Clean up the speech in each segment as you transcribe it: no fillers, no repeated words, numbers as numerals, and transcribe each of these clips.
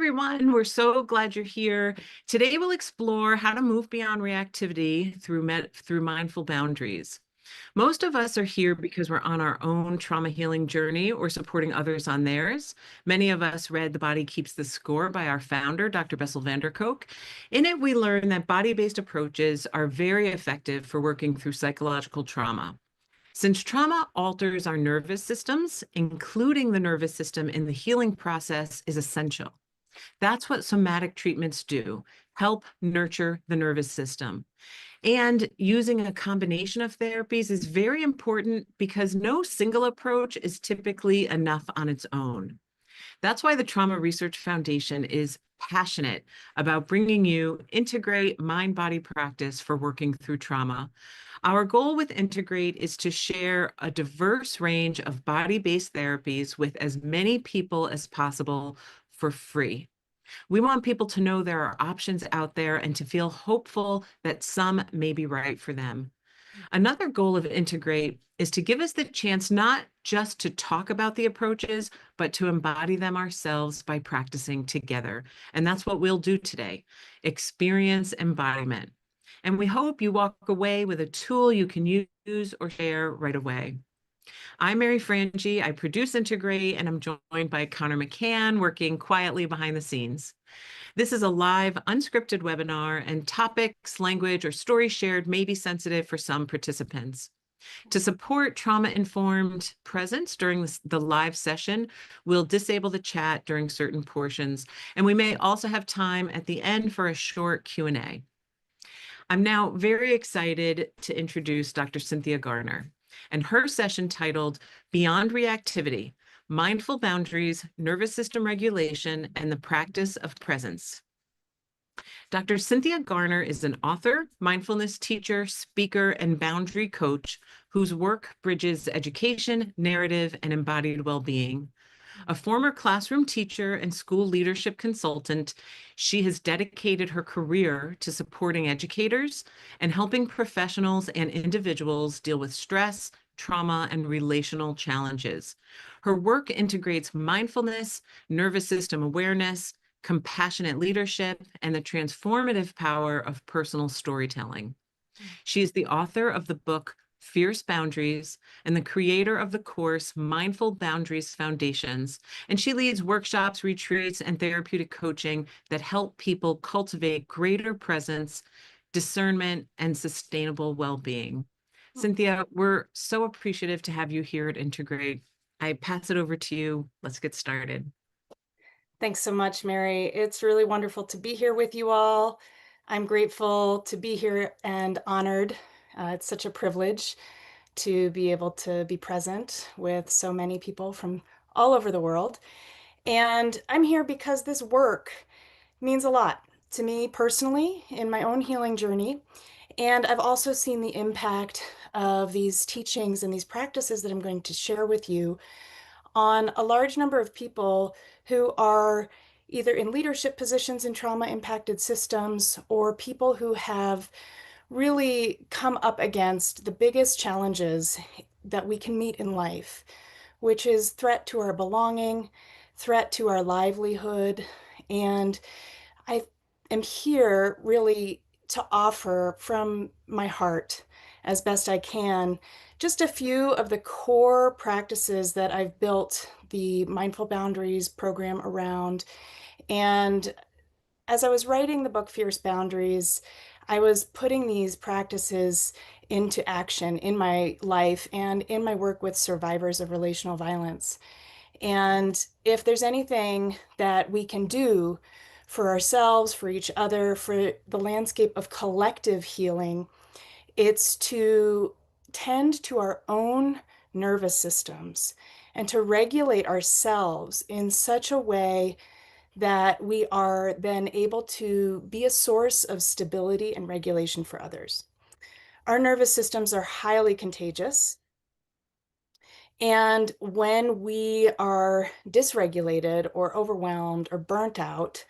everyone. We're so glad you're here. Today, we'll explore how to move beyond reactivity through mindful boundaries. Most of us are here because we're on our own trauma healing journey or supporting others on theirs. Many of us read The Body Keeps the Score by our founder, Dr. Bessel van der Kolk. In it, we learn that body-based approaches are very effective for working through psychological trauma. Since trauma alters our nervous systems, including the nervous system in the healing process is essential. That's what somatic treatments do, help nurture the nervous system. And using a combination of therapies is very important because no single approach is typically enough on its own. That's why the Trauma Research Foundation is passionate about bringing you Integrate mind-body practice for working through trauma. Our goal with Integrate is to share a diverse range of body-based therapies with as many people as possible for free. We want people to know there are options out there and to feel hopeful that some may be right for them. Another goal of Integrate is to give us the chance not just to talk about the approaches, but to embody them ourselves by practicing together. And that's what we'll do today, experience embodiment. And we hope you walk away with a tool you can use or share right away. I'm Mary Frangie. I produce Integrate, and I'm joined by Connor McCann, working quietly behind the scenes. This is a live, unscripted webinar, and topics, language, or stories shared may be sensitive for some participants. To support trauma-informed presence during the live session, we'll disable the chat during certain portions, and we may also have time at the end for a short Q&A. I'm now very excited to introduce Dr. Cynthia Garner and her session titled Beyond Reactivity, Mindful Boundaries, Nervous System Regulation, and the Practice of Presence. Dr. Cynthia Garner is an author, mindfulness teacher, speaker, and boundary coach whose work bridges education, narrative, and embodied well-being. A former classroom teacher and school leadership consultant, she has dedicated her career to supporting educators and helping professionals and individuals deal with stress, trauma, and relational challenges. Her work integrates mindfulness, nervous system awareness, compassionate leadership, and the transformative power of personal storytelling. She is the author of the book Fierce Boundaries and the creator of the course Mindful Boundaries Foundations, and she leads workshops, retreats, and therapeutic coaching that help people cultivate greater presence, discernment, and sustainable well-being. Cynthia, we're so appreciative to have you here at Integrate. I pass it over to you. Let's get started. Thanks so much, Mary. It's really wonderful to be here with you all. I'm grateful to be here and honored. It's such a privilege to be able to be present with so many people from all over the world. And I'm here because this work means a lot to me personally in my own healing journey. And I've also seen the impact of these teachings and these practices that I'm going to share with you on a large number of people who are either in leadership positions in trauma-impacted systems or people who have really come up against the biggest challenges that we can meet in life, which is threat to our belonging, threat to our livelihood. And I am here really to offer from my heart as best I can just a few of the core practices that I've built the Mindful Boundaries program around. And as I was writing the book Fierce Boundaries, I was putting these practices into action in my life and in my work with survivors of relational violence. And if there's anything that we can do for ourselves, for each other, for the landscape of collective healing, it's to tend to our own nervous systems and to regulate ourselves in such a way that we are then able to be a source of stability and regulation for others. Our nervous systems are highly contagious. And when we are dysregulated or overwhelmed or burnt out,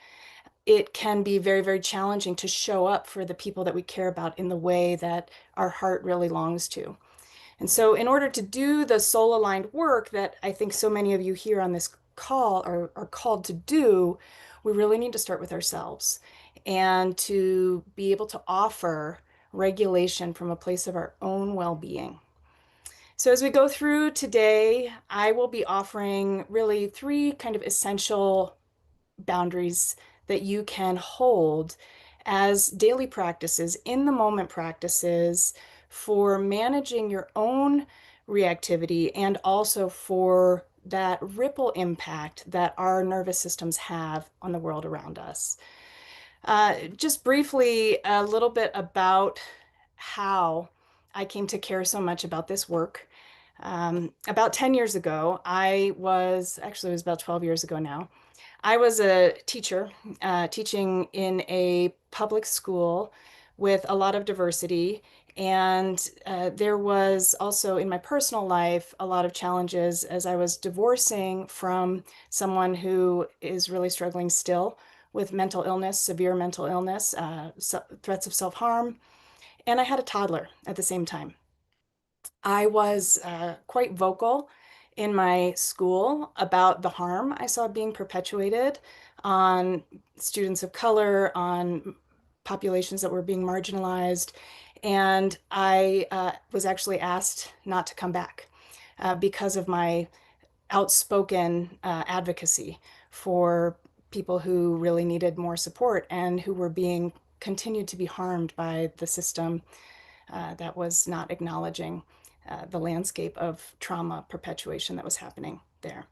it can be very, very challenging to show up for the people that we care about in the way that our heart really longs to. And so in order to do the soul-aligned work that I think so many of you here on this call are called to do, we really need to start with ourselves and to be able to offer regulation from a place of our own well-being. So as we go through today, I will be offering really three kind of essential boundaries that you can hold as daily practices, in the moment practices for managing your own reactivity and also for that ripple impact that our nervous systems have on the world around us. Just briefly, a little bit about how I came to care so much about this work. About 10 years ago, it was about 12 years ago now. I was a teacher, teaching in a public school with a lot of diversity. And there was also in my personal life a lot of challenges as I was divorcing from someone who is really struggling still with mental illness, severe mental illness, threats of self-harm. And I had a toddler at the same time. I was quite vocal in my school about the harm I saw being perpetuated on students of color, on populations that were being marginalized. And I was actually asked not to come back because of my outspoken advocacy for people who really needed more support and who were being continued to be harmed by the system that was not acknowledging the landscape of trauma perpetuation that was happening there.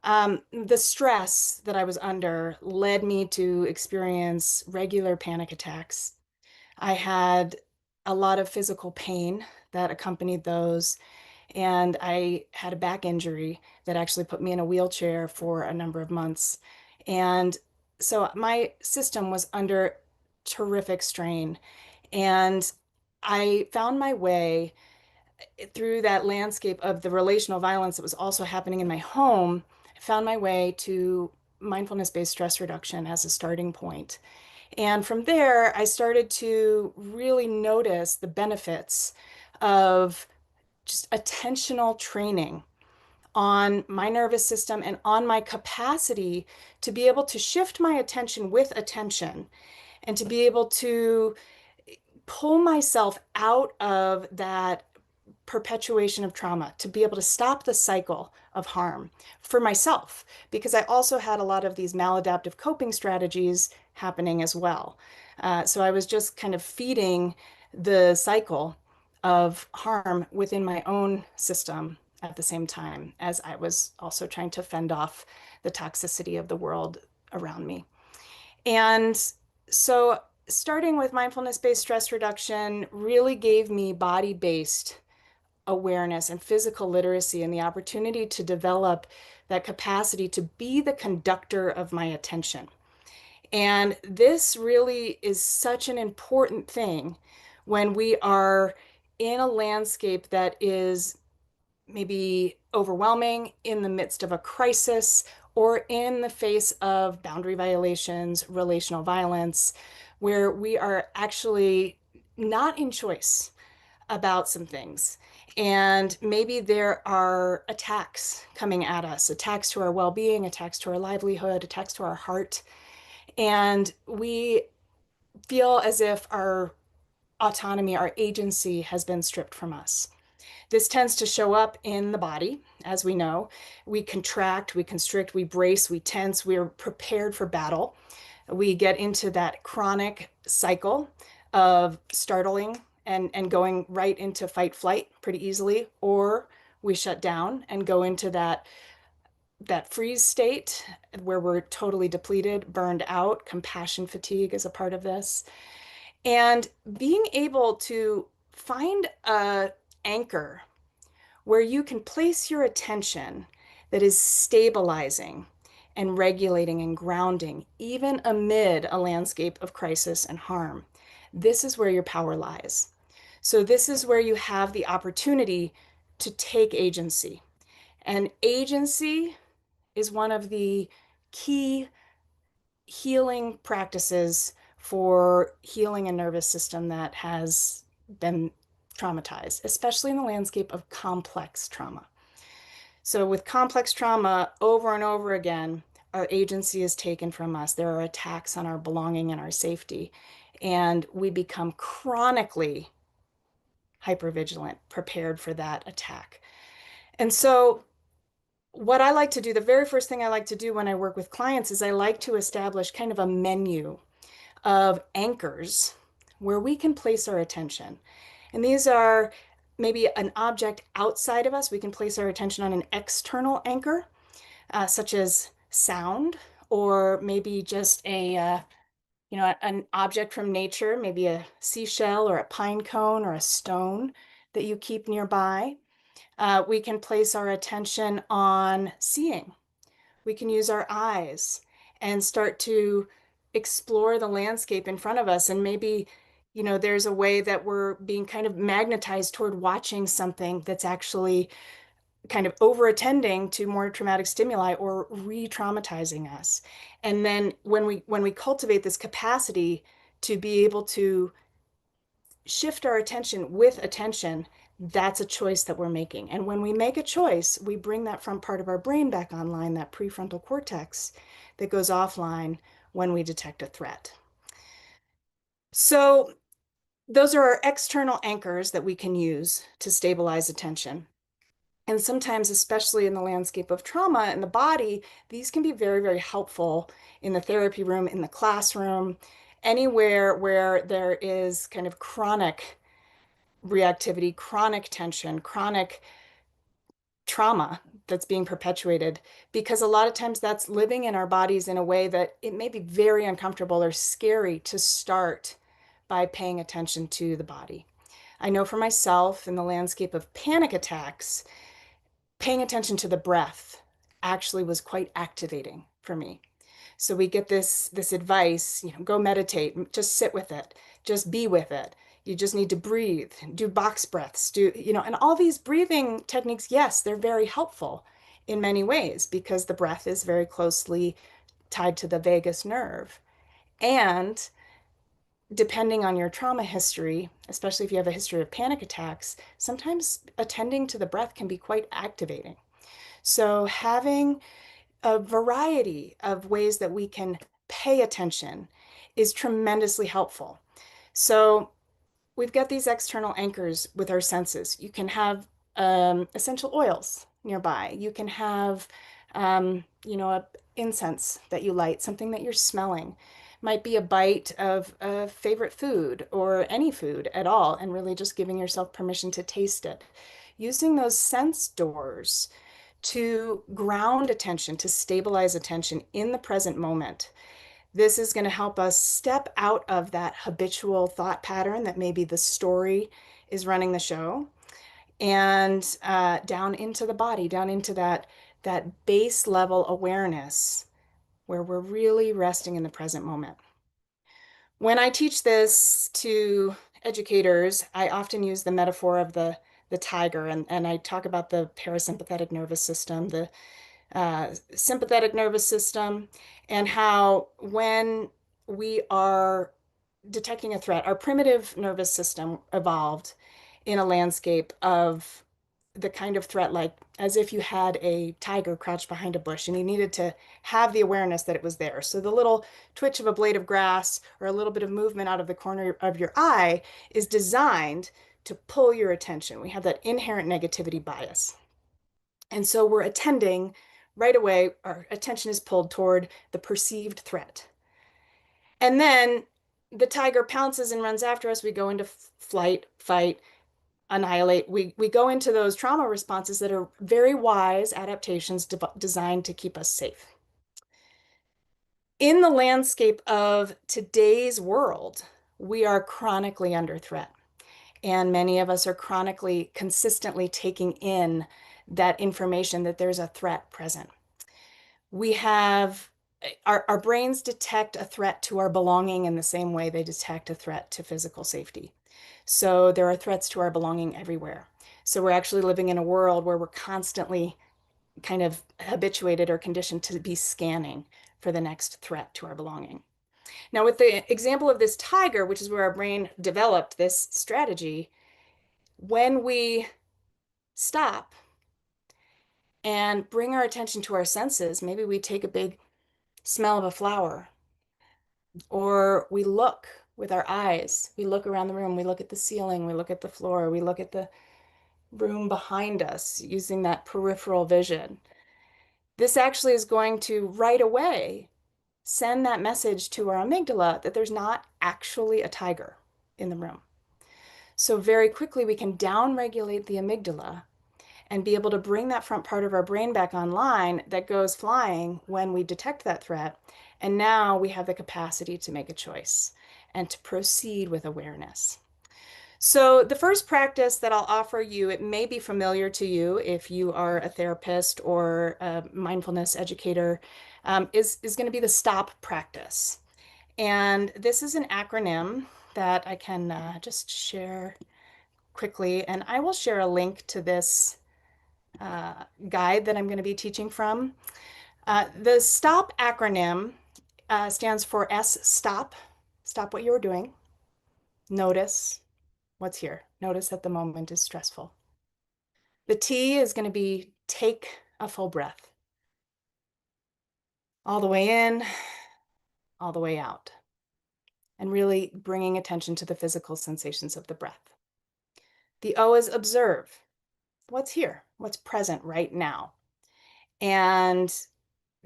The stress that I was under led me to experience regular panic attacks. I had a lot of physical pain that accompanied those, and I had a back injury that actually put me in a wheelchair for a number of months. And so my system was under terrific strain. And I found my way through that landscape of the relational violence that was also happening in my home. I found my way to mindfulness-based stress reduction as a starting point. And from there, I started to really notice the benefits of just attentional training on my nervous system and on my capacity to be able to shift my attention with attention and to be able to pull myself out of that perpetuation of trauma, to be able to stop the cycle of harm for myself, because I also had a lot of these maladaptive coping strategies happening as well. So I was just kind of feeding the cycle of harm within my own system at the same time as I was also trying to fend off the toxicity of the world around me. And so starting with mindfulness-based stress reduction really gave me body-based awareness and physical literacy and the opportunity to develop that capacity to be the conductor of my attention. And this really is such an important thing when we are in a landscape that is maybe overwhelming, in the midst of a crisis, or in the face of boundary violations, relational violence, where we are actually not in choice about some things. And maybe there are attacks coming at us, attacks to our well-being, attacks to our livelihood, attacks to our heart. And we feel as if our autonomy, our agency has been stripped from us. This tends to show up in the body, as we know. We contract, we constrict, we brace, we tense, we're prepared for battle. We get into that chronic cycle of startling and going right into fight flight pretty easily, or we shut down and go into that freeze state where we're totally depleted, burned out. Compassion fatigue is a part of this. And being able to find a anchor where you can place your attention that is stabilizing and regulating and grounding, even amid a landscape of crisis and harm. This is where your power lies. So, this is where you have the opportunity to take agency. And agency is one of the key healing practices for healing a nervous system that has been traumatized, especially in the landscape of complex trauma. So, with complex trauma, over and over again, our agency is taken from us. There are attacks on our belonging and our safety. And we become chronically hypervigilant, prepared for that attack. And so, what I like to do, the very first thing I like to do when I work with clients is I like to establish kind of a menu of anchors where we can place our attention. And these are maybe an object outside of us. We can place our attention on an external anchor, such as sound, or maybe just an object from nature, maybe a seashell or a pine cone or a stone that you keep nearby. We can place our attention on seeing. We can use our eyes and start to explore the landscape in front of us. And maybe, there's a way that we're being kind of magnetized toward watching something that's actually kind of over attending to more traumatic stimuli or re-traumatizing us. And then when we cultivate this capacity to be able to shift our attention with attention, that's a choice that we're making. And when we make a choice, we bring that front part of our brain back online, that prefrontal cortex that goes offline when we detect a threat. So those are our external anchors that we can use to stabilize attention. And sometimes, especially in the landscape of trauma and the body, these can be very, very helpful in the therapy room, in the classroom, anywhere where there is kind of chronic reactivity, chronic tension, chronic trauma that's being perpetuated. Because a lot of times that's living in our bodies in a way that it may be very uncomfortable or scary to start by paying attention to the body. I know for myself in the landscape of panic attacks, paying attention to the breath actually was quite activating for me. So we get this advice, go meditate, just sit with it, just be with it. You just need to breathe, do box breaths, and all these breathing techniques, yes, they're very helpful in many ways because the breath is very closely tied to the vagus nerve. And depending on your trauma history, especially if you have a history of panic attacks, sometimes attending to the breath can be quite activating. So having a variety of ways that we can pay attention is tremendously helpful. So we've got these external anchors with our senses. You can have essential oils nearby. You can have, a incense that you light, something that you're smelling. Might be a bite of a favorite food or any food at all, and really just giving yourself permission to taste it. Using those sense doors to ground attention, to stabilize attention in the present moment. This is going to help us step out of that habitual thought pattern that maybe the story is running the show and down into the body, down into that base level awareness where we're really resting in the present moment. When I teach this to educators, I often use the metaphor of the tiger, and I talk about the parasympathetic nervous system, the sympathetic nervous system, and how when we are detecting a threat, our primitive nervous system evolved in a landscape of the kind of threat like as if you had a tiger crouched behind a bush and you needed to have the awareness that it was there. So the little twitch of a blade of grass or a little bit of movement out of the corner of your eye is designed to pull your attention. We have that inherent negativity bias. And so we're attending right away, our attention is pulled toward the perceived threat. And then the tiger pounces and runs after us. We go into flight, fight, annihilate. We go into those trauma responses that are very wise adaptations designed to keep us safe. In the landscape of today's world, we are chronically under threat. And many of us are chronically, consistently taking in that information that there's a threat present. We have our brains detect a threat to our belonging in the same way they detect a threat to physical safety. So there are threats to our belonging everywhere. So we're actually living in a world where we're constantly kind of habituated or conditioned to be scanning for the next threat to our belonging. Now, with the example of this tiger, which is where our brain developed this strategy, when we stop and bring our attention to our senses, maybe we take a big smell of a flower, or we look with our eyes. We look around the room, we look at the ceiling, we look at the floor, we look at the room behind us using that peripheral vision. This actually is going to right away send that message to our amygdala that there's not actually a tiger in the room. So very quickly we can downregulate the amygdala and be able to bring that front part of our brain back online that goes flying when we detect that threat. And now we have the capacity to make a choice and to proceed with awareness. So the first practice that I'll offer you, it may be familiar to you if you are a therapist or a mindfulness educator, is going to be the stop practice. And this is an acronym that I can just share quickly. And I will share a link to this guide that I'm going to be teaching from. The STOP acronym stands for S, stop. Stop what you're doing. Notice what's here. Notice that the moment is stressful. The T is going to be take a full breath. All the way in, all the way out. And really bringing attention to the physical sensations of the breath. The O is observe. What's here? What's present right now? And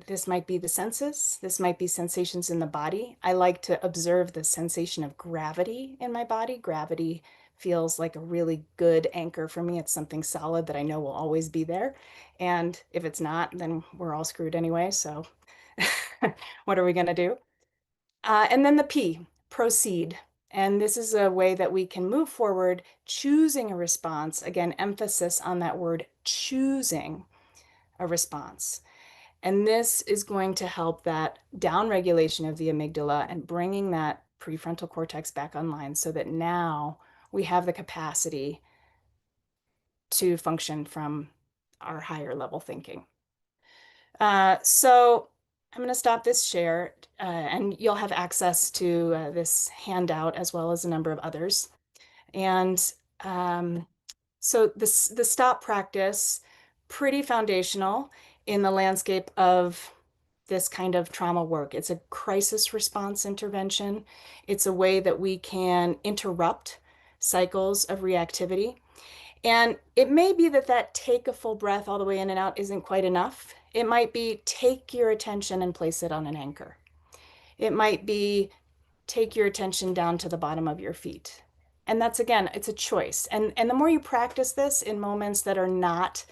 this might be the senses. This might be sensations in the body. I like to observe the sensation of gravity in my body. Gravity feels like a really good anchor for me. It's something solid that I know will always be there. And if it's not, then we're all screwed anyway. So what are we going to do? And then the P, proceed. And this is a way that we can move forward, choosing a response. Again, emphasis on that word, choosing a response. And this is going to help that downregulation of the amygdala and bringing that prefrontal cortex back online so that now we have the capacity to function from our higher level thinking. So I'm going to stop this share and you'll have access to this handout as well as a number of others. And so the stop practice, pretty foundational in the landscape of this kind of trauma work. It's a crisis response intervention. It's a way that we can interrupt cycles of reactivity. And it may be that that take a full breath all the way in and out isn't quite enough. It might be take your attention and place it on an anchor. It might be take your attention down to the bottom of your feet. And that's, again, it's a choice. And the more you practice this in moments that are not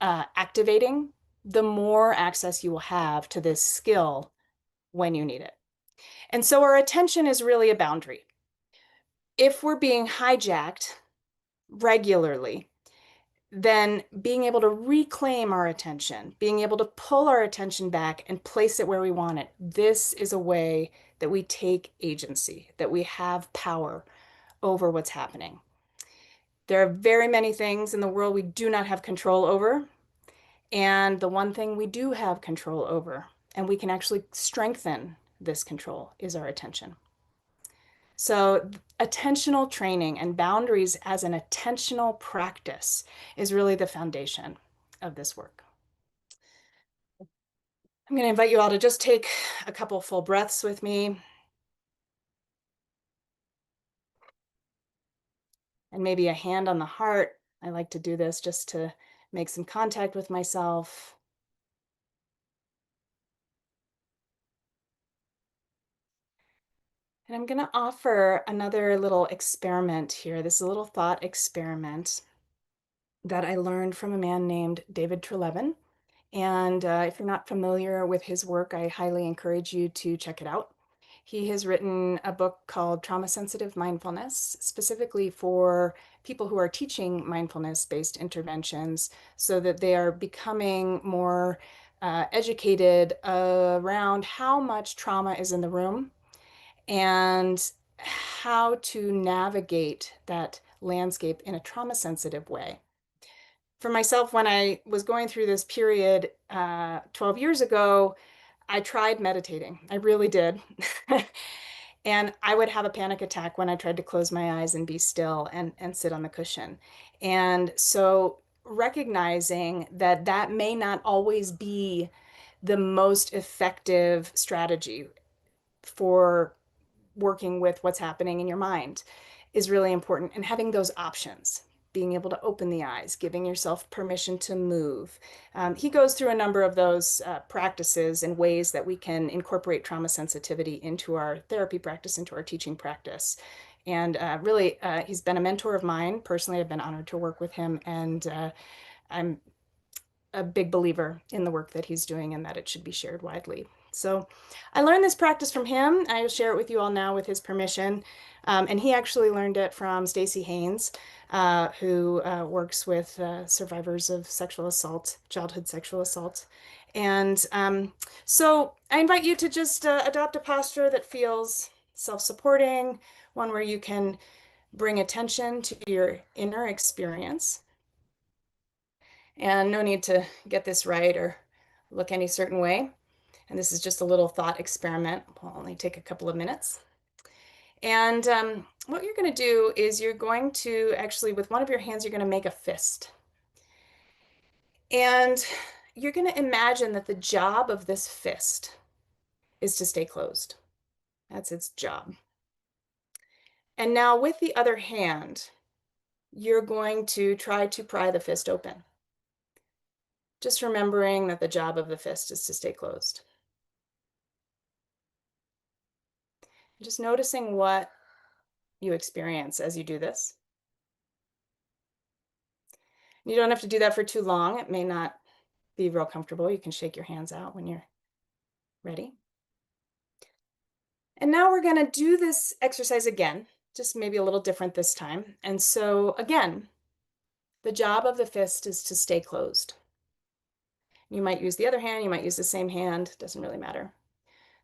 activating, the more access you will have to this skill when you need it. And so our attention is really a boundary. If we're being hijacked regularly, then being able to reclaim our attention, being able to pull our attention back and place it where we want it, this is a way that we take agency, that we have power over what's happening. There are very many things in the world we do not have control over. And the one thing we do have control over, and we can actually strengthen this control, is our attention. So attentional training and boundaries as an attentional practice is really the foundation of this work. I'm going to invite you all to just take a couple full breaths with me. And maybe a hand on the heart. I like to do this just to make some contact with myself. And I'm going to offer another little experiment here. This is a little thought experiment that I learned from a man named David Treleaven. And if you're not familiar with his work, I highly encourage you to check it out. He has written a book called Trauma Sensitive Mindfulness, specifically for people who are teaching mindfulness-based interventions so that they are becoming more educated around how much trauma is in the room and how to navigate that landscape in a trauma-sensitive way. For myself, when I was going through this period 12 years ago, I tried meditating. I really did. And I would have a panic attack when I tried to close my eyes and be still and sit on the cushion. And so recognizing that that may not always be the most effective strategy for working with what's happening in your mind is really important. And having those options, being able to open the eyes, giving yourself permission to move. He goes through a number of those practices and ways that we can incorporate trauma sensitivity into our therapy practice, into our teaching practice. And really, he's been a mentor of mine. Personally, I've been honored to work with him. And I'm a big believer in the work that he's doing and that it should be shared widely. So I learned this practice from him. I will share it with you all now with his permission. And he actually learned it from Stacey Haynes, who works with survivors of sexual assault, childhood sexual assault. And so I invite you to just adopt a posture that feels self-supporting, one where you can bring attention to your inner experience. And no need to get this right or look any certain way. And this is just a little thought experiment. Will only take a couple of minutes. And what you're going to do is you're going to actually, with one of your hands, you're going to make a fist. And you're going to imagine that the job of this fist is to stay closed. That's its job. And now with the other hand, you're going to try to pry the fist open. Just remembering that the job of the fist is to stay closed. Just noticing what you experience as you do this. You don't have to do that for too long. It may not be real comfortable. You can shake your hands out when you're ready. And now we're going to do this exercise again, just maybe a little different this time. And so again, the job of the fist is to stay closed. You might use the other hand, you might use the same hand, doesn't really matter.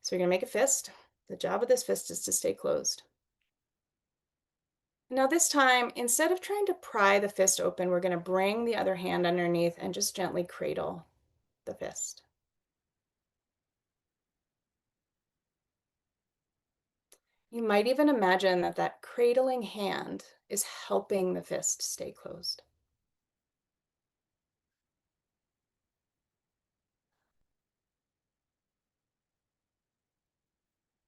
So you're going to make a fist. The job of this fist is to stay closed. Now this time, instead of trying to pry the fist open, we're going to bring the other hand underneath and just gently cradle the fist. You might even imagine that that cradling hand is helping the fist stay closed.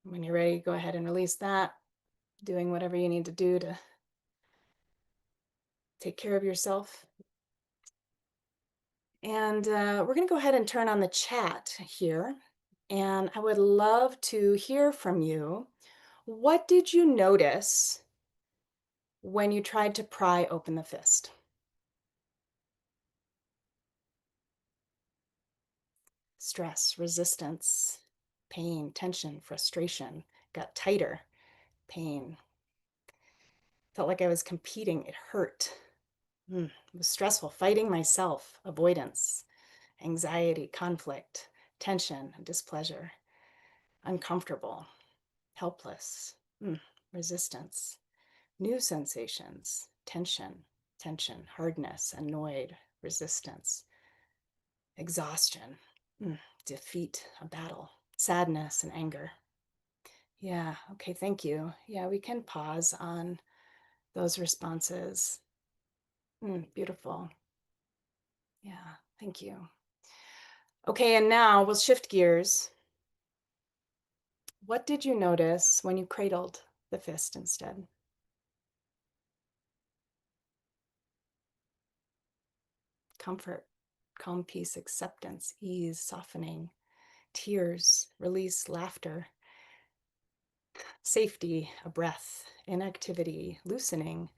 When you're ready, go ahead and release that, doing whatever you need to do to take care of yourself. And we're going to go ahead and turn on the chat here. And I would love to hear from you. What did you notice when you tried to pry open the fist? Stress, resistance, pain, tension, frustration, got tighter, pain. Felt like I was competing. It hurt. It was stressful. Fighting myself, avoidance, anxiety, conflict, tension, displeasure, uncomfortable, helpless, resistance, new sensations, tension, hardness, annoyed, resistance, exhaustion, defeat, a battle, sadness, and anger. Yeah, okay, thank you. Yeah, we can pause on those responses. Beautiful. Yeah, thank you. Okay, and now we'll shift gears. What did you notice when you cradled the fist instead? Comfort, calm, peace, acceptance, ease, softening, tears, release, laughter, safety, a breath, inactivity, loosening,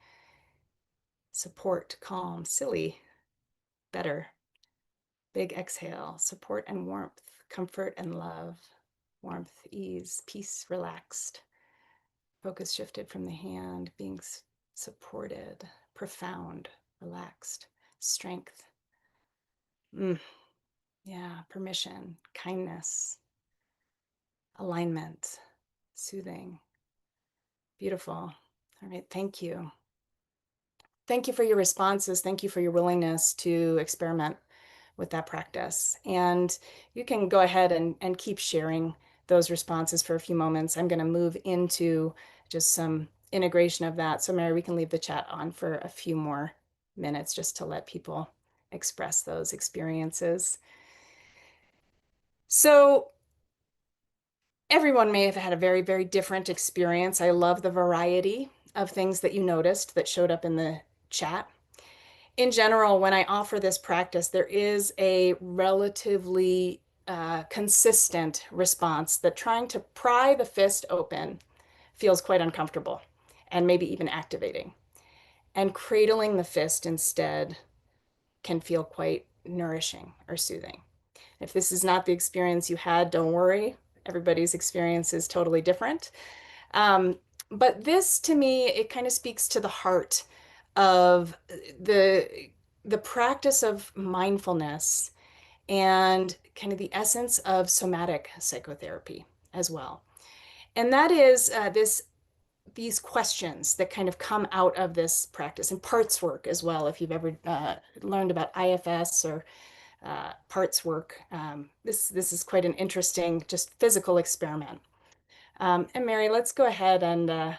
support, calm, silly, better, big exhale, support and warmth, comfort and love, warmth, ease, peace, relaxed, focus shifted from the hand, being supported, profound, relaxed, strength. Yeah, permission, kindness, alignment, soothing. Beautiful. All right, thank you. Thank you for your responses. Thank you for your willingness to experiment with that practice. And you can go ahead and keep sharing those responses for a few moments. I'm going to move into just some integration of that. So Mary, we can leave the chat on for a few more minutes just to let people express those experiences. So everyone may have had a very, very different experience. I love the variety of things that you noticed that showed up in the chat. In general, when I offer this practice, there is a relatively consistent response that trying to pry the fist open feels quite uncomfortable and maybe even activating. And cradling the fist instead can feel quite nourishing or soothing. If this is not the experience you had, don't worry. Everybody's experience is totally different. Um, but this, to me, it kind of speaks to the heart of the the practice of mindfulness and kind of the essence of somatic psychotherapy as well. And that is these questions that kind of come out of this practice and parts work as well. If you've ever learned about IFS or parts work, this is quite an interesting, just physical experiment. And Mary, let's go ahead and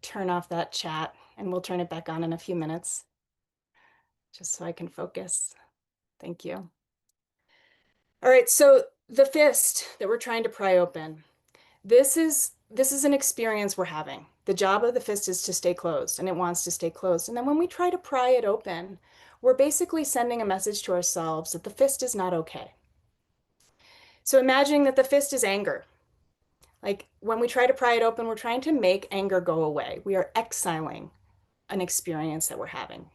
turn off that chat, and we'll turn it back on in a few minutes, just so I can focus. Thank you. All right, so the fist that we're trying to pry open, this is an experience we're having. The job of the fist is to stay closed, and it wants to stay closed. And then when we try to pry it open, we're basically sending a message to ourselves that the fist is not okay. So imagining that the fist is anger. Like when we try to pry it open, we're trying to make anger go away. We are exiling an experience that we're having.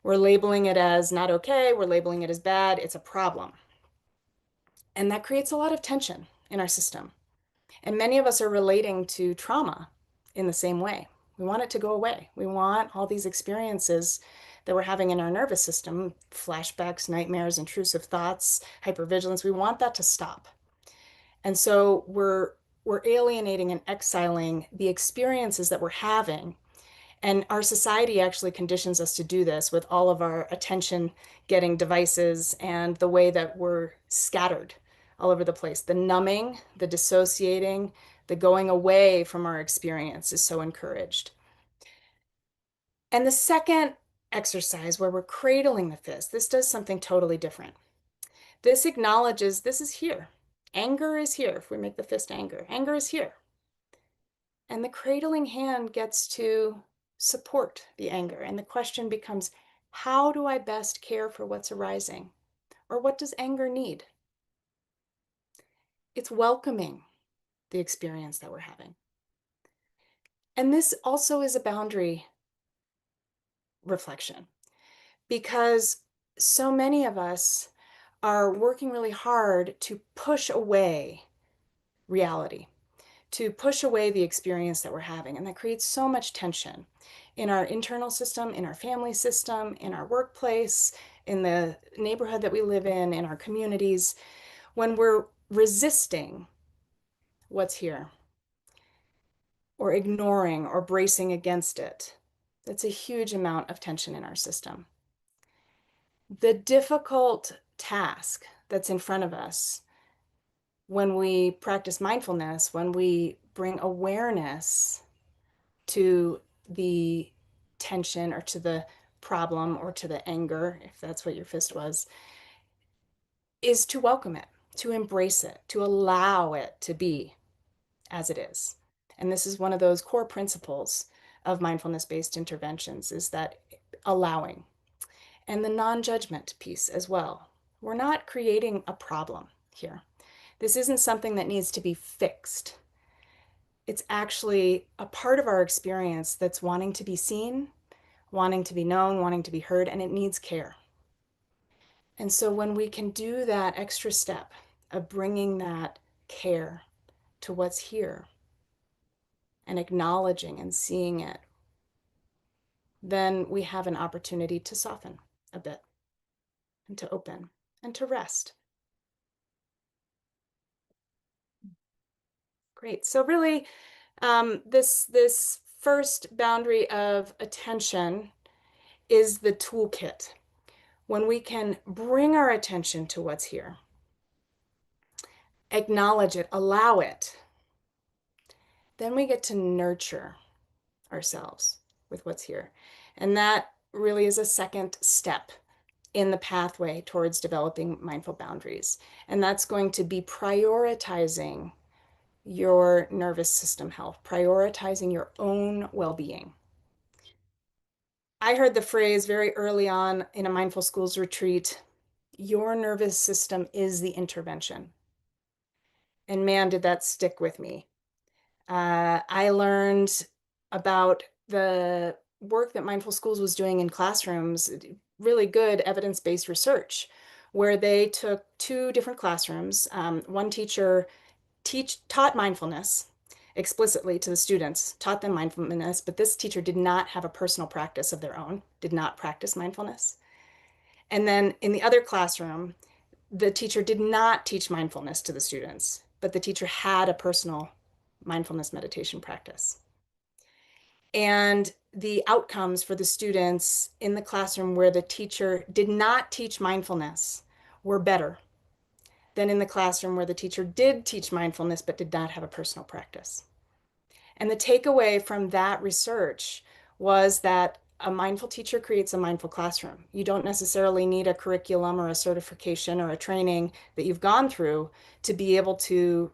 We're labeling it as not okay. We're labeling it as bad. It's a problem. And that creates a lot of tension in our system. And many of us are relating to trauma in the same way. We want it to go away. We want all these experiences that we're having in our nervous system, flashbacks, nightmares, intrusive thoughts, hypervigilance. We want that to stop. And so we're alienating and exiling the experiences that we're having. And our society actually conditions us to do this with all of our attention getting devices and the way that we're scattered all over the place. The numbing, the dissociating, the going away from our experience is so encouraged. And the second exercise where we're cradling the fist, this does something totally different. This acknowledges this is here. Anger is here. If we make the fist anger, anger is here. And the cradling hand gets to support the anger. And the question becomes, how do I best care for what's arising? Or what does anger need? It's welcoming the experience that we're having. And this also is a boundary reflection because so many of us are working really hard to push away reality, to push away the experience that we're having. And that creates so much tension in our internal system, in our family system, in our workplace, in the neighborhood that we live in our communities, when we're resisting what's here or ignoring or bracing against it. That's a huge amount of tension in our system. The difficult task that's in front of us when we practice mindfulness, when we bring awareness to the tension or to the problem or to the anger, if that's what your fist was, is to welcome it, to embrace it, to allow it to be as it is. And this is one of those core principles of mindfulness-based interventions, is that allowing. And the non-judgment piece as well. We're not creating a problem here. This isn't something that needs to be fixed. It's actually a part of our experience that's wanting to be seen, wanting to be known, wanting to be heard, and it needs care. And so when we can do that extra step of bringing that care to what's here and acknowledging and seeing it, then we have an opportunity to soften a bit and to open and to rest. Great. So really, this first boundary of attention is the toolkit. When we can bring our attention to what's here, acknowledge it, allow it, then we get to nurture ourselves with what's here. And that really is a second step in the pathway towards developing mindful boundaries. And that's going to be prioritizing your nervous system health, prioritizing your own well-being. I heard the phrase very early on in a mindful schools retreat, your nervous system is the intervention. And man, did that stick with me. I learned about the work that Mindful Schools was doing in classrooms, really good evidence-based research, where they took two different classrooms. One teacher taught mindfulness explicitly to the students, taught them mindfulness, but this teacher did not have a personal practice of their own, did not practice mindfulness. And then in the other classroom, the teacher did not teach mindfulness to the students, but the teacher had a personal mindfulness meditation practice. And the outcomes for the students in the classroom where the teacher did not teach mindfulness were better than in the classroom where the teacher did teach mindfulness but did not have a personal practice. And the takeaway from that research was that a mindful teacher creates a mindful classroom. You don't necessarily need a curriculum or a certification or a training that you've gone through to be able to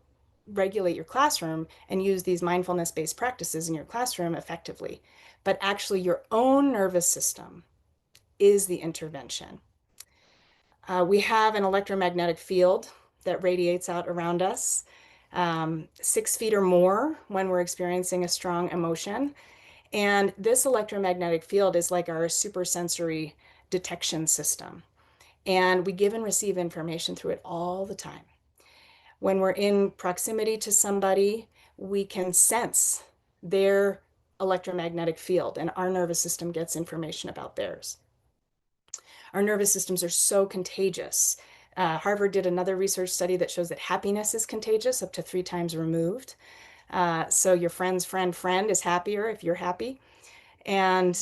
regulate your classroom and use these mindfulness-based practices in your classroom effectively. But actually, your own nervous system is the intervention. We have an electromagnetic field that radiates out around us, 6 feet or more when we're experiencing a strong emotion. And this electromagnetic field is like our supersensory detection system. And we give and receive information through it all the time. When we're in proximity to somebody, we can sense their electromagnetic field, and our nervous system gets information about theirs. Our nervous systems are so contagious. Harvard did another research study that shows that happiness is contagious up to 3 times removed. So your friend's friend is happier if you're happy. And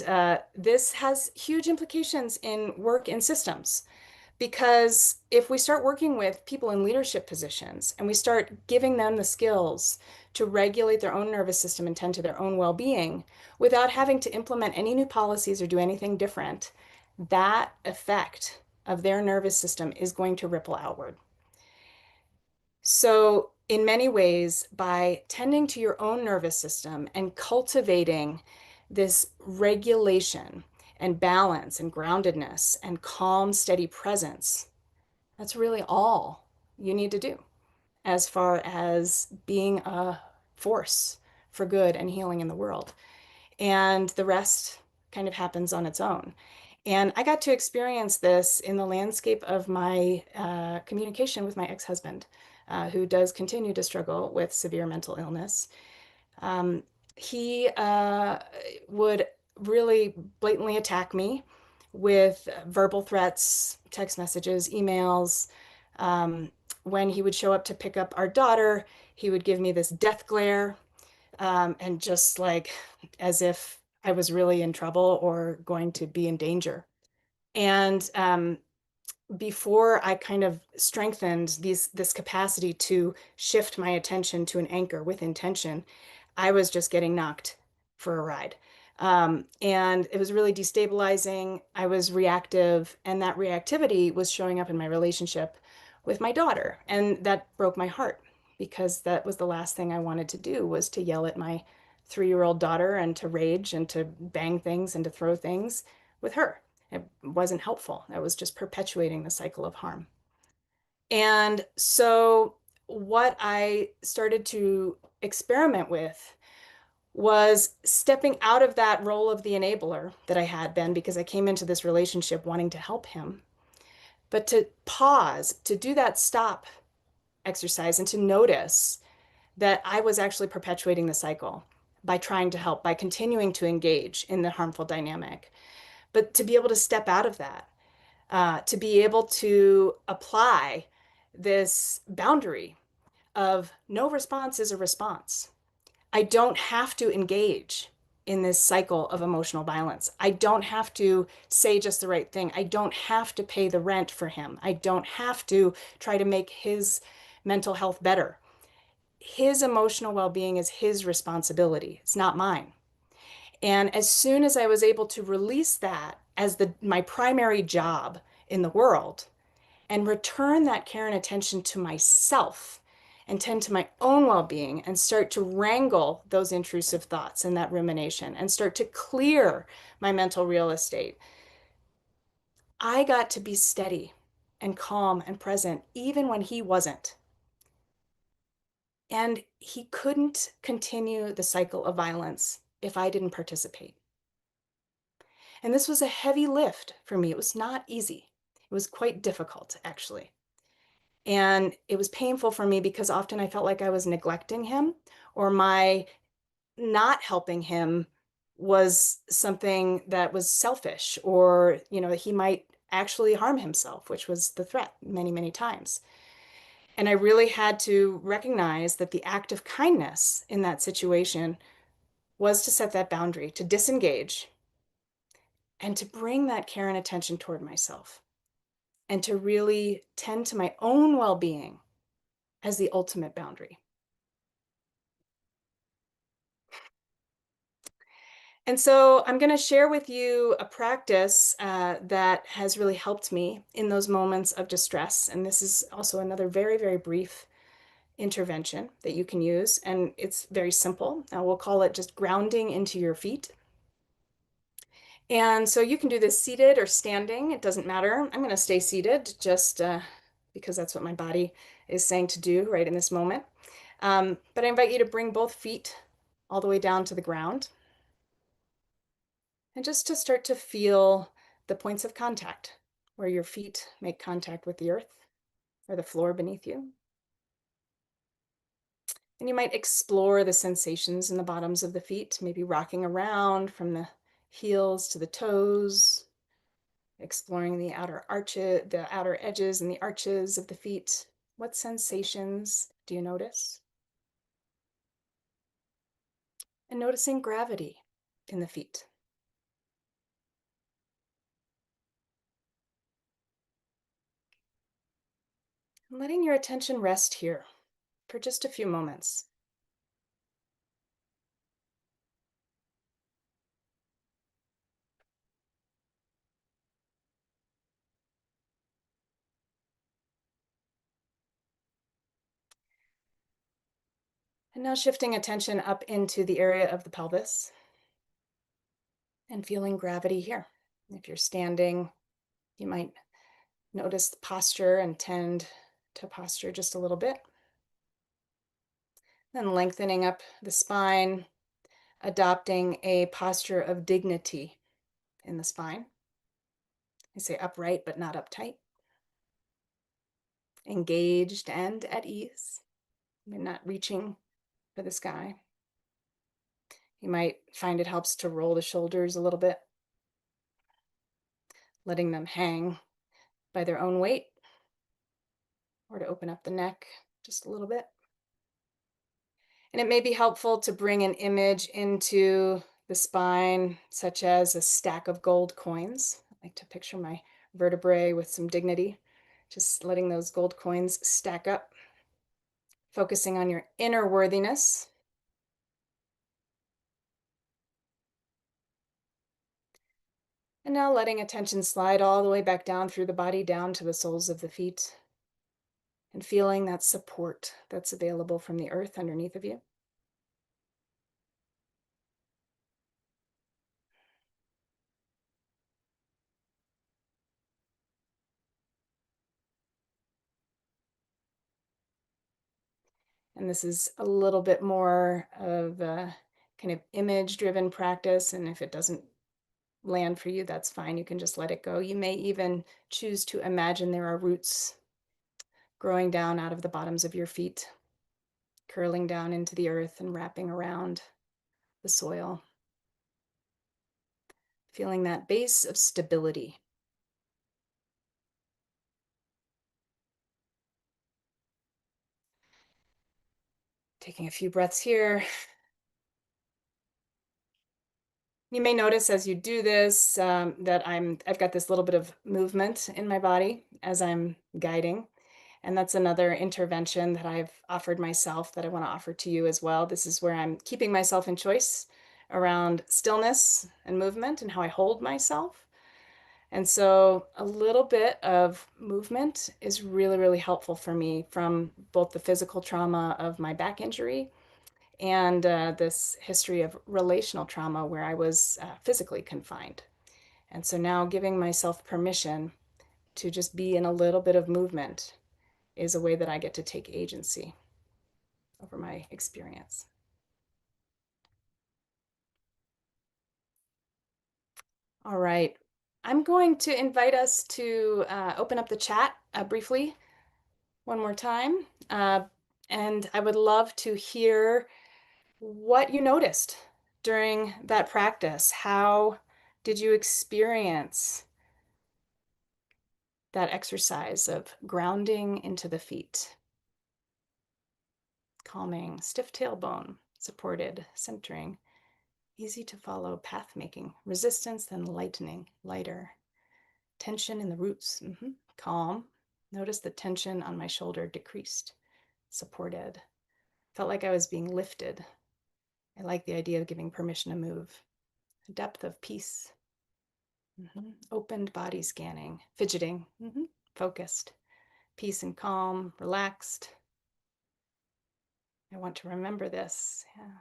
this has huge implications in work in systems. Because if we start working with people in leadership positions and we start giving them the skills to regulate their own nervous system and tend to their own well-being without having to implement any new policies or do anything different, that effect of their nervous system is going to ripple outward. So, in many ways, by tending to your own nervous system and cultivating this regulation and balance and groundedness and calm, steady presence, that's really all you need to do as far as being a force for good and healing in the world. And the rest kind of happens on its own. And I got to experience this in the landscape of my communication with my ex-husband, who does continue to struggle with severe mental illness. Um, he would really blatantly attack me with verbal threats, text messages, emails. Um, when he would show up to pick up our daughter, he would give me this death glare, and just like as if I was really in trouble or going to be in danger. And before I kind of strengthened this capacity to shift my attention to an anchor with intention, I was just getting knocked for a ride. And it was really destabilizing. I was reactive, and that reactivity was showing up in my relationship with my daughter. And that broke my heart because that was the last thing I wanted to do was to yell at my 3-year-old daughter and to rage and to bang things and to throw things with her. It wasn't helpful. That was just perpetuating the cycle of harm. And so what I started to experiment with was stepping out of that role of the enabler that I had been because I came into this relationship wanting to help him, but to pause, to do that stop exercise and to notice that I was actually perpetuating the cycle by trying to help, by continuing to engage in the harmful dynamic. But to be able to step out of that, to be able to apply this boundary of no response is a response. I don't have to engage in this cycle of emotional violence. I don't have to say just the right thing. I don't have to pay the rent for him. I don't have to try to make his mental health better. His emotional well-being is his responsibility. It's not mine. And as soon as I was able to release that as my primary job in the world and return that care and attention to myself and tend to my own well-being and start to wrangle those intrusive thoughts and that rumination and start to clear my mental real estate, I got to be steady and calm and present even when he wasn't. And he couldn't continue the cycle of violence if I didn't participate. And this was a heavy lift for me. It was not easy. It was quite difficult, actually. And it was painful for me because often I felt like I was neglecting him, or my not helping him was something that was selfish, or, he might actually harm himself, which was the threat many, many times. And I really had to recognize that the act of kindness in that situation was to set that boundary, to disengage, and to bring that care and attention toward myself, and to really tend to my own well being as the ultimate boundary. And so I'm going to share with you a practice that has really helped me in those moments of distress. And this is also another very, very brief intervention that you can use. And it's very simple. We'll call it just grounding into your feet. And so you can do this seated or standing. It doesn't matter. I'm going to stay seated just because that's what my body is saying to do right in this moment. But I invite you to bring both feet all the way down to the ground. And just to start to feel the points of contact where your feet make contact with the earth or the floor beneath you. And you might explore the sensations in the bottoms of the feet, maybe rocking around from the heels to the toes, exploring the outer arches, the outer edges and the arches of the feet. What sensations do you notice? And noticing gravity in the feet. And letting your attention rest here for just a few moments. And now shifting attention up into the area of the pelvis and feeling gravity here. If you're standing, you might notice the posture and tend to posture just a little bit. Then lengthening up the spine, adopting a posture of dignity in the spine. I say upright, but not uptight. Engaged and at ease. You're not reaching for the sky. You might find it helps to roll the shoulders a little bit, letting them hang by their own weight, or to open up the neck just a little bit. And it may be helpful to bring an image into the spine, such as a stack of gold coins. I like to picture my vertebrae with some dignity, just letting those gold coins stack up, focusing on your inner worthiness. And now letting attention slide all the way back down through the body, down to the soles of the feet, and feeling that support that's available from the earth underneath of you. And this is a little bit more of a kind of image-driven practice. And if it doesn't land for you, that's fine. You can just let it go. You may even choose to imagine there are roots growing down out of the bottoms of your feet, curling down into the earth and wrapping around the soil. Feeling that base of stability. Taking a few breaths here. You may notice as you do this that I've got this little bit of movement in my body as I'm guiding. And that's another intervention that I've offered myself that I want to offer to you as well. This is where I'm keeping myself in choice around stillness and movement and how I hold myself. And so a little bit of movement is really, really helpful for me from both the physical trauma of my back injury and this history of relational trauma where I was physically confined. And so now giving myself permission to just be in a little bit of movement is a way that I get to take agency over my experience. All right. I'm going to invite us to open up the chat briefly one more time. And I would love to hear what you noticed during that practice. How did you experience that exercise of grounding into the feet? Calming, stiff tailbone, supported, centering, easy to follow path making, resistance, then lightening, lighter, tension in the roots, calm. Notice the tension on my shoulder decreased, supported. Felt like I was being lifted. I like the idea of giving permission to move. A depth of peace. Opened body scanning, fidgeting, focused, peace and calm, relaxed. I want to remember this. Yeah.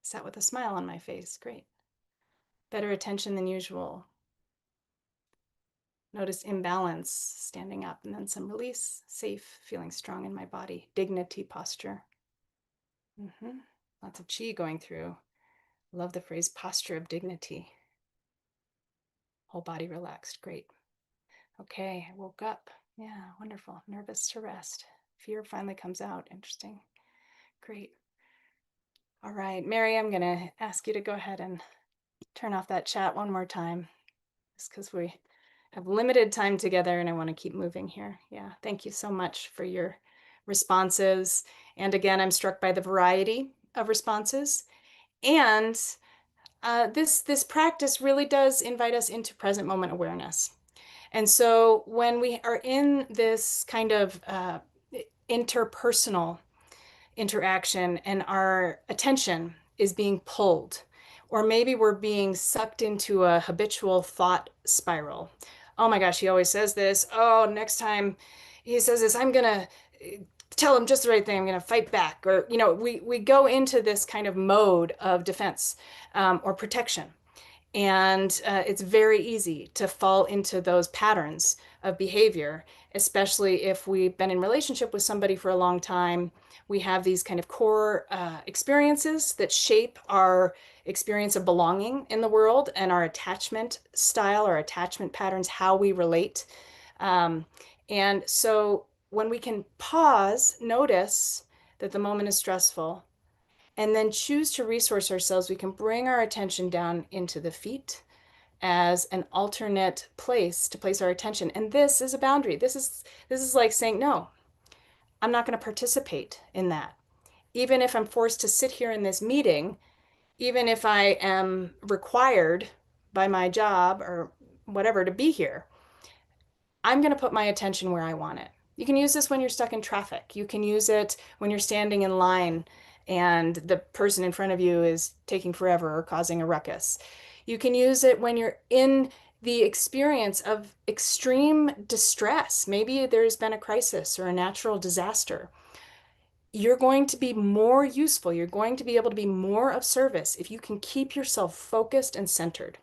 Sat with a smile on my face. Great. Better attention than usual. Notice imbalance, standing up, and then some release, safe, feeling strong in my body. Dignity posture. Lots of chi going through. Love the phrase posture of dignity. Whole body relaxed. Great. Okay, I woke up. Yeah, wonderful. Nervous to rest. Fear finally comes out. Interesting. Great. All right, Mary, I'm going to ask you to go ahead and turn off that chat one more time, just because we have limited time together and I want to keep moving here. Yeah, thank you so much for your responses. And again, I'm struck by the variety of responses. And this practice really does invite us into present moment awareness. And so when we are in this kind of interpersonal interaction and our attention is being pulled, or maybe we're being sucked into a habitual thought spiral. Oh my gosh, he always says this. Oh, next time he says this, I'm gonna tell him just the right thing. I'm gonna fight back. Or, we go into this kind of mode of defense or protection. And it's very easy to fall into those patterns of behavior, especially if we've been in relationship with somebody for a long time. We have these kind of core experiences that shape our experience of belonging in the world and our attachment style, our attachment patterns, how we relate. And so when we can pause, notice that the moment is stressful, and then choose to resource ourselves, we can bring our attention down into the feet as an alternate place to place our attention. And this is a boundary. This is like saying, no, I'm not going to participate in that. Even if I'm forced to sit here in this meeting, even if I am required by my job or whatever to be here, I'm going to put my attention where I want it. You can use this when you're stuck in traffic. You can use it when you're standing in line and the person in front of you is taking forever or causing a ruckus. You can use it when you're in the experience of extreme distress. Maybe there's been a crisis or a natural disaster. You're going to be more useful. You're going to be able to be more of service if you can keep yourself focused and centered.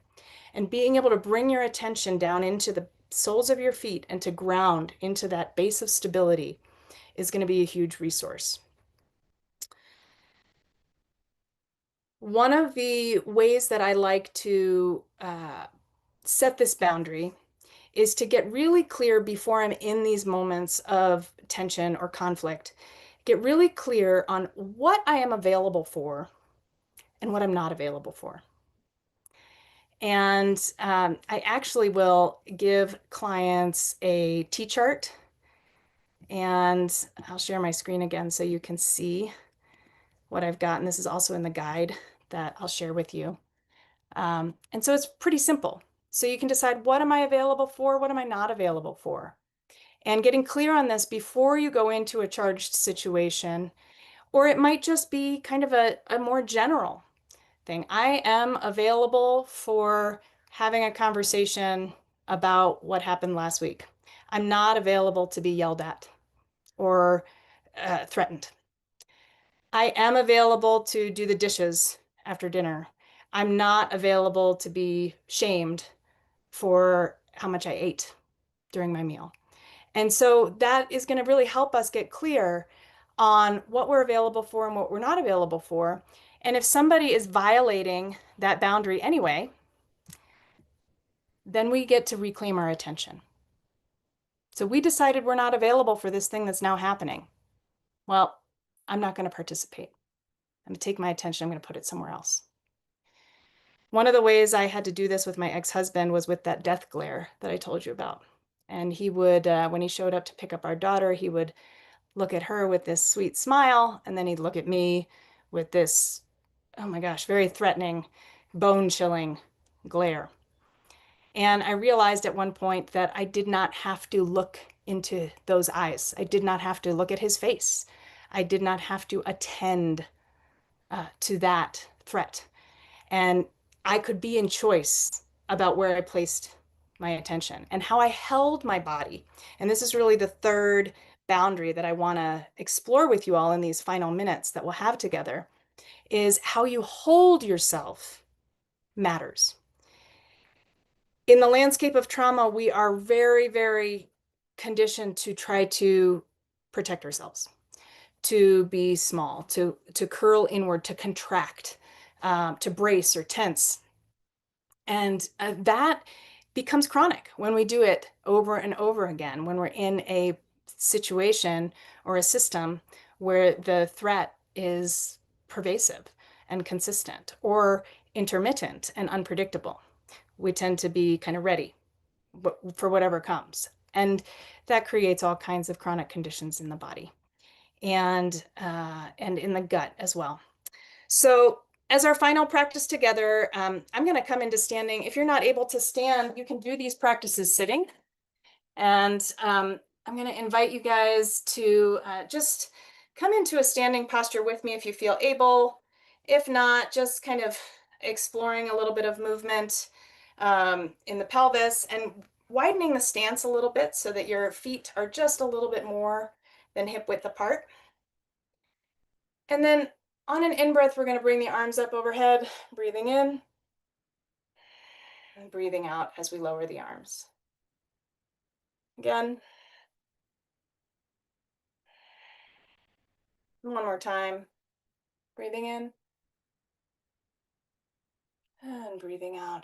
And being able to bring your attention down into the soles of your feet and to ground into that base of stability is going to be a huge resource. One of the ways that I like to set this boundary is to get really clear before I'm in these moments of tension or conflict, get really clear on what I am available for and what I'm not available for. And I actually will give clients a T-chart, and I'll share my screen again so you can see what I've got. And this is also in the guide that I'll share with you. And so it's pretty simple. So you can decide, what am I available for? What am I not available for? And getting clear on this before you go into a charged situation, or it might just be kind of a more general thing. I am available for having a conversation about what happened last week. I'm not available to be yelled at or threatened. I am available to do the dishes after dinner. I'm not available to be shamed for how much I ate during my meal. And so that is going to really help us get clear on what we're available for and what we're not available for. And if somebody is violating that boundary anyway, then we get to reclaim our attention. So we decided we're not available for this thing that's now happening. Well, I'm not going to participate. I'm going to take my attention, I'm going to put it somewhere else. One of the ways I had to do this with my ex-husband was with that death glare that I told you about. And he would, when he showed up to pick up our daughter, he would look at her with this sweet smile, and then he'd look at me with this, oh my gosh, very threatening, bone-chilling glare. And I realized at one point that I did not have to look into those eyes. I did not have to look at his face. I did not have to attend to that threat. And I could be in choice about where I placed my attention and how I held my body. And this is really the third boundary that I want to explore with you all in these final minutes that we'll have together, is how you hold yourself matters. In the landscape of trauma, we are very, very conditioned to try to protect ourselves, to be small, to curl inward, to contract, to brace or tense. And that becomes chronic when we do it over and over again, when we're in a situation or a system where the threat is pervasive and consistent or intermittent and unpredictable. We tend to be kind of ready for whatever comes. And that creates all kinds of chronic conditions in the body and in the gut as well. So as our final practice together, I'm going to come into standing. If you're not able to stand, you can do these practices sitting. And I'm going to invite you guys to just come into a standing posture with me if you feel able. If not, just kind of exploring a little bit of movement in the pelvis and widening the stance a little bit so that your feet are just a little bit more than hip width apart. And then on an in-breath, we're going to bring the arms up overhead, breathing in and breathing out as we lower the arms. Again. One more time. Breathing in and breathing out.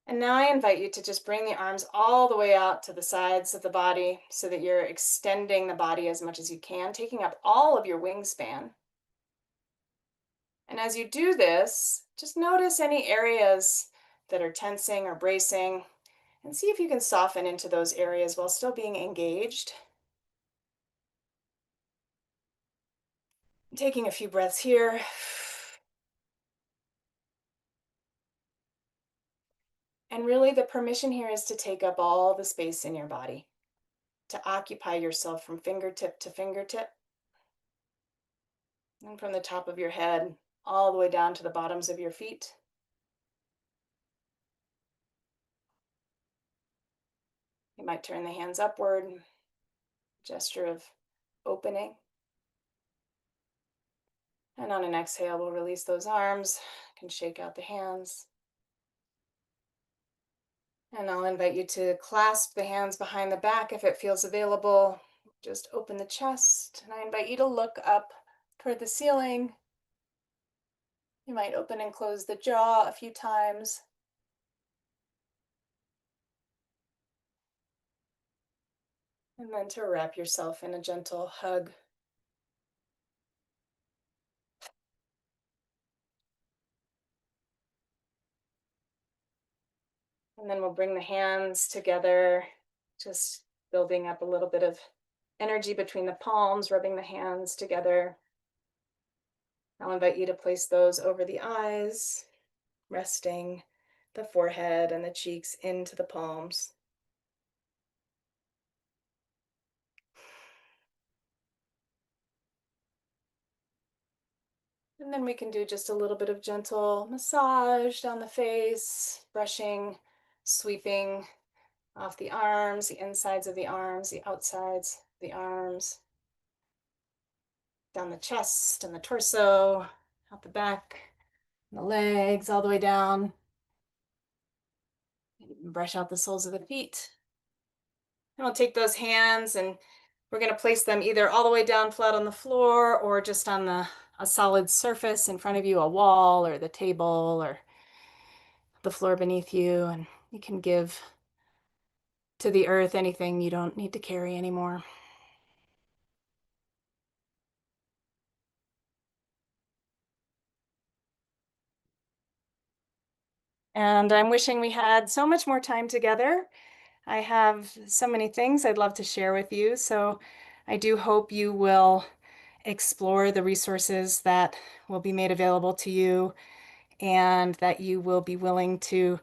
And now I invite you to just bring the arms all the way out to the sides of the body so that you're extending the body as much as you can, taking up all of your wingspan. And as you do this, just notice any areas that are tensing or bracing and see if you can soften into those areas while still being engaged. Taking a few breaths here. And really the permission here is to take up all the space in your body, to occupy yourself from fingertip to fingertip, and from the top of your head all the way down to the bottoms of your feet. You might turn the hands upward, gesture of opening. And on an exhale, we'll release those arms, can shake out the hands. And I'll invite you to clasp the hands behind the back if it feels available. Just open the chest, and I invite you to look up toward the ceiling. You might open and close the jaw a few times. And then to wrap yourself in a gentle hug. And then we'll bring the hands together, just building up a little bit of energy between the palms, rubbing the hands together. I'll invite you to place those over the eyes, resting the forehead and the cheeks into the palms. And then we can do just a little bit of gentle massage down the face, brushing, sweeping off the arms, the insides of the arms, the outsides, the arms, down the chest and the torso, out the back, the legs, all the way down. Brush out the soles of the feet. And we'll take those hands and we're going to place them either all the way down flat on the floor or just on a solid surface in front of you, a wall or the table or the floor beneath you. And you can give to the earth anything you don't need to carry anymore. And I'm wishing we had so much more time together. I have so many things I'd love to share with you. So I do hope you will explore the resources that will be made available to you and that you will be willing to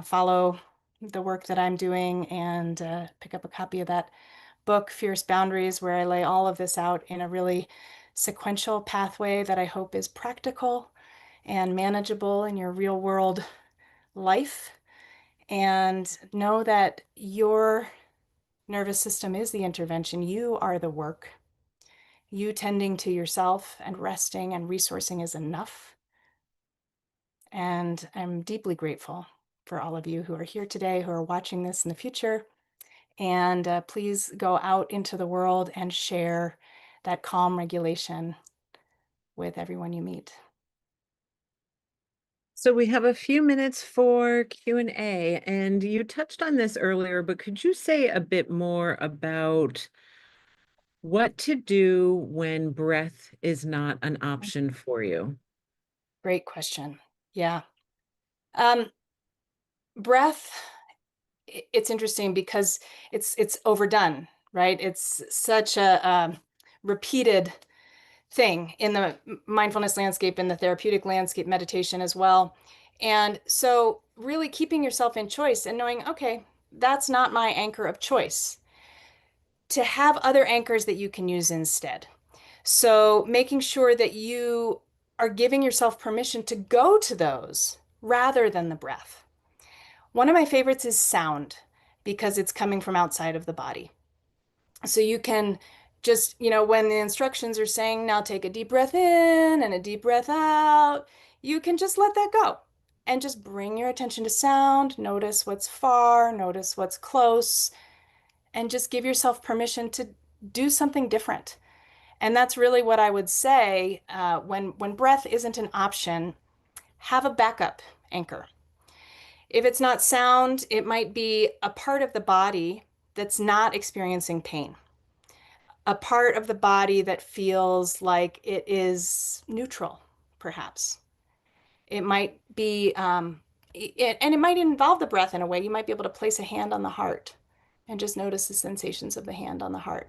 follow the work that I'm doing and pick up a copy of that book, Fierce Boundaries, where I lay all of this out in a really sequential pathway that I hope is practical and manageable in your real world life. And know that your nervous system is the intervention. You are the work. You tending to yourself and resting and resourcing is enough. And I'm deeply grateful for all of you who are here today, who are watching this in the future. And please go out into the world and share that calm regulation with everyone you meet. So we have a few minutes for Q&A, and you touched on this earlier, but could you say a bit more about what to do when breath is not an option for you? Great question. Yeah. Um, breath, it's interesting because it's overdone, right? It's such a repeated thing in the mindfulness landscape, in the therapeutic landscape, meditation as well. And so really keeping yourself in choice and knowing, okay, that's not my anchor of choice. To have other anchors that you can use instead. So making sure that you are giving yourself permission to go to those rather than the breath. One of my favorites is sound because it's coming from outside of the body. So you can just, when the instructions are saying, now take a deep breath in and a deep breath out, you can just let that go and just bring your attention to sound. Notice what's far, notice what's close, and just give yourself permission to do something different. And that's really what I would say when breath isn't an option, have a backup anchor. If it's not sound, it might be a part of the body that's not experiencing pain, a part of the body that feels like it is neutral, perhaps. It might be, and it might involve the breath in a way. You might be able to place a hand on the heart and just notice the sensations of the hand on the heart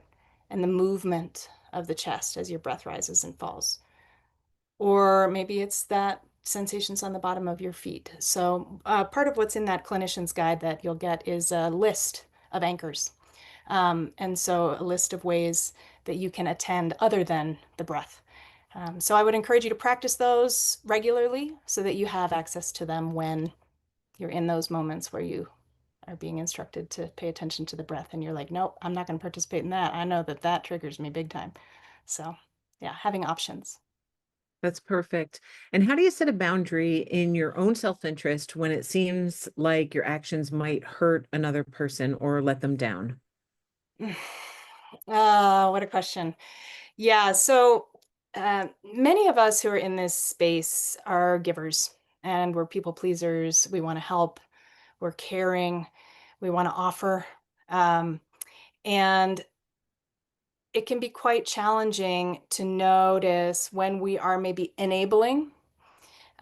and the movement of the chest as your breath rises and falls. Or maybe it's that sensations on the bottom of your feet. So part of what's in that clinician's guide that you'll get is a list of anchors. And so a list of ways that you can attend other than the breath. So I would encourage you to practice those regularly so that you have access to them when you're in those moments where you are being instructed to pay attention to the breath and you're like, nope, I'm not going to participate in that. I know that that triggers me big time. So yeah, having options. That's perfect. And how do you set a boundary in your own self-interest when it seems like your actions might hurt another person or let them down? Oh, what a question. Yeah, so many of us who are in this space are givers and we're people pleasers. We want to help, we're caring, we want to offer. Um, and it can be quite challenging to notice when we are maybe enabling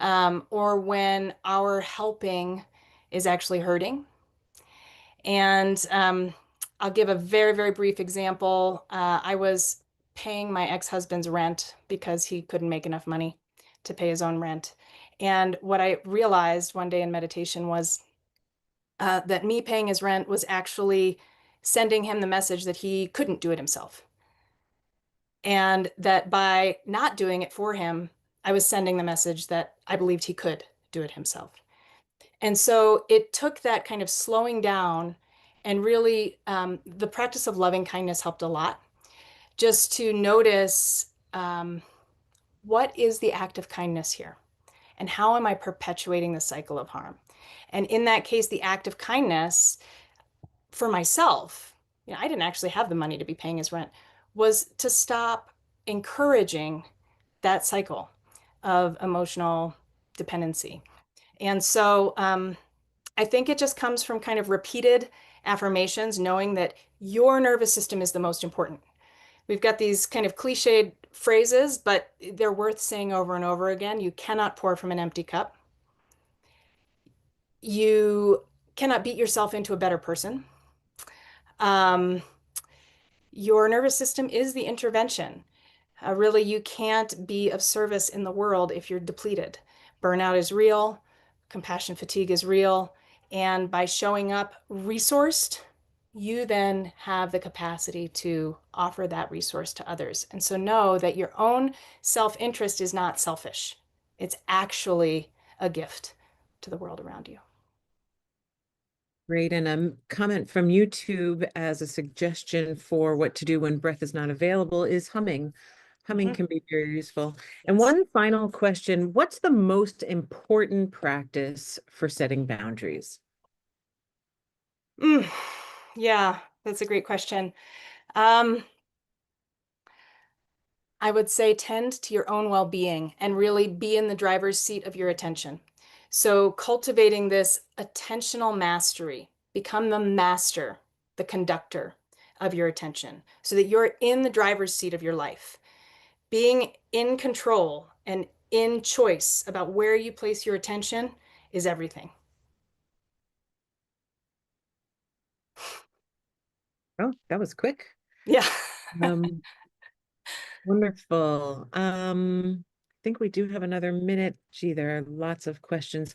or when our helping is actually hurting. And I'll give a very, very brief example. I was paying my ex-husband's rent because he couldn't make enough money to pay his own rent. And what I realized one day in meditation was that me paying his rent was actually sending him the message that he couldn't do it himself. And that by not doing it for him, I was sending the message that I believed he could do it himself. And so it took that kind of slowing down, and really the practice of loving kindness helped a lot, just to notice what is the act of kindness here, and how am I perpetuating the cycle of harm? And in that case, the act of kindness for myself, I didn't actually have the money to be paying his rent, was to stop encouraging that cycle of emotional dependency. And so I think it just comes from kind of repeated affirmations, knowing that your nervous system is the most important. We've got these kind of cliched phrases, but they're worth saying over and over again. You cannot pour from an empty cup. You cannot beat yourself into a better person. Um, your nervous system is the intervention. Really, you can't be of service in the world if you're depleted. Burnout is real, compassion fatigue is real, and by showing up resourced, you then have the capacity to offer that resource to others. And so know that your own self-interest is not selfish. It's actually a gift to the world around you. Great. And a comment from YouTube as a suggestion for what to do when breath is not available is humming. Humming Mhm. can be very useful. And Yes. one final question, what's the most important practice for setting boundaries? Mm, yeah, that's a great question. Um, I would say tend to your own well-being and really be in the driver's seat of your attention. So cultivating this attentional mastery, become the master, the conductor of your attention so that you're in the driver's seat of your life. Being in control and in choice about where you place your attention is everything. Oh, that was quick. Yeah. Um, Wonderful. I think we do have another minute. Gee, there are lots of questions.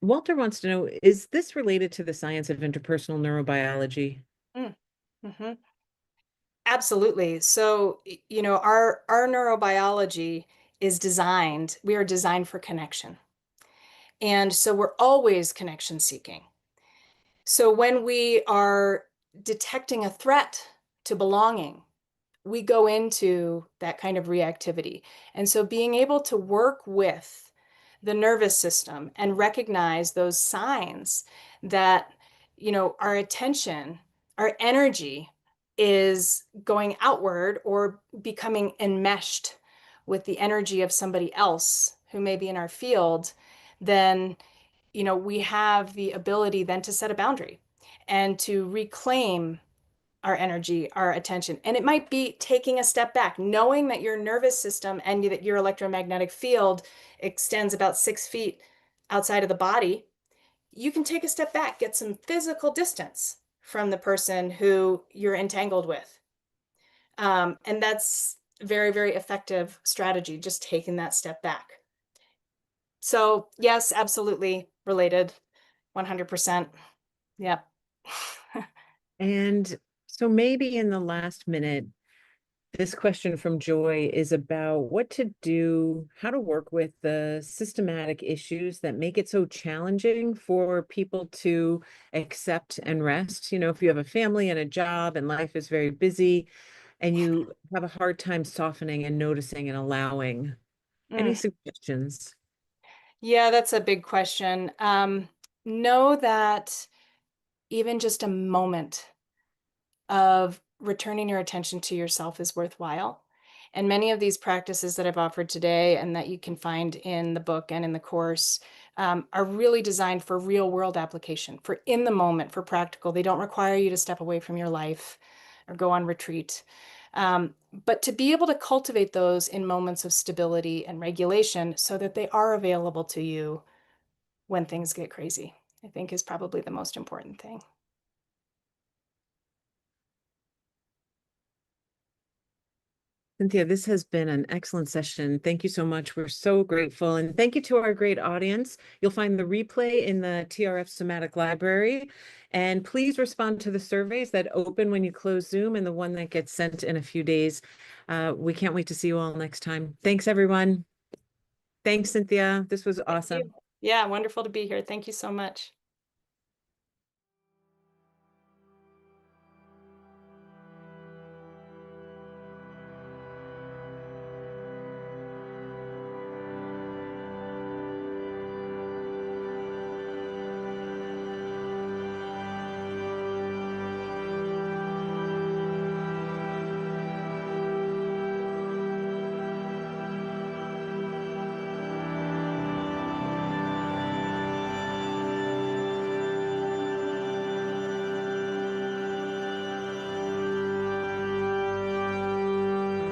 Walter wants to know, is this related to the science of interpersonal neurobiology? Mm, mhm. Absolutely. So, our neurobiology is designed, we are designed for connection. And so we're always connection seeking. So when we are detecting a threat to belonging, we go into that kind of reactivity. And so being able to work with the nervous system and recognize those signs that, our attention, our energy is going outward or becoming enmeshed with the energy of somebody else who may be in our field, then, we have the ability then to set a boundary and to reclaim our energy, our attention. And it might be taking a step back, knowing that your nervous system and that your electromagnetic field extends about 6 feet outside of the body. You can take a step back, get some physical distance from the person who you're entangled with. And that's very, very effective strategy, just taking that step back. So, yes, absolutely related, 100%. Yep. And so maybe in the last minute, this question from Joy is about what to do, how to work with the systematic issues that make it so challenging for people to accept and rest. You know, if you have a family and a job and life is very busy and you have a hard time softening and noticing and allowing. Any Mm. suggestions? Yeah, that's a big question. Know that even just a moment of returning your attention to yourself is worthwhile. And many of these practices that I've offered today and that you can find in the book and in the course are really designed for real world application, for in the moment, for practical. They don't require you to step away from your life or go on retreat. But to be able to cultivate those in moments of stability and regulation so that they are available to you when things get crazy, I think is probably the most important thing. Cynthia, this has been an excellent session. Thank you so much. We're so grateful. And thank you to our great audience. You'll find the replay in the TRF Somatic Library. And please respond to the surveys that open when you close Zoom and the one that gets sent in a few days. We can't wait to see you all next time. Thanks, everyone. Thanks, Cynthia. This was Thank you. awesome. Yeah, wonderful to be here. Thank you so much.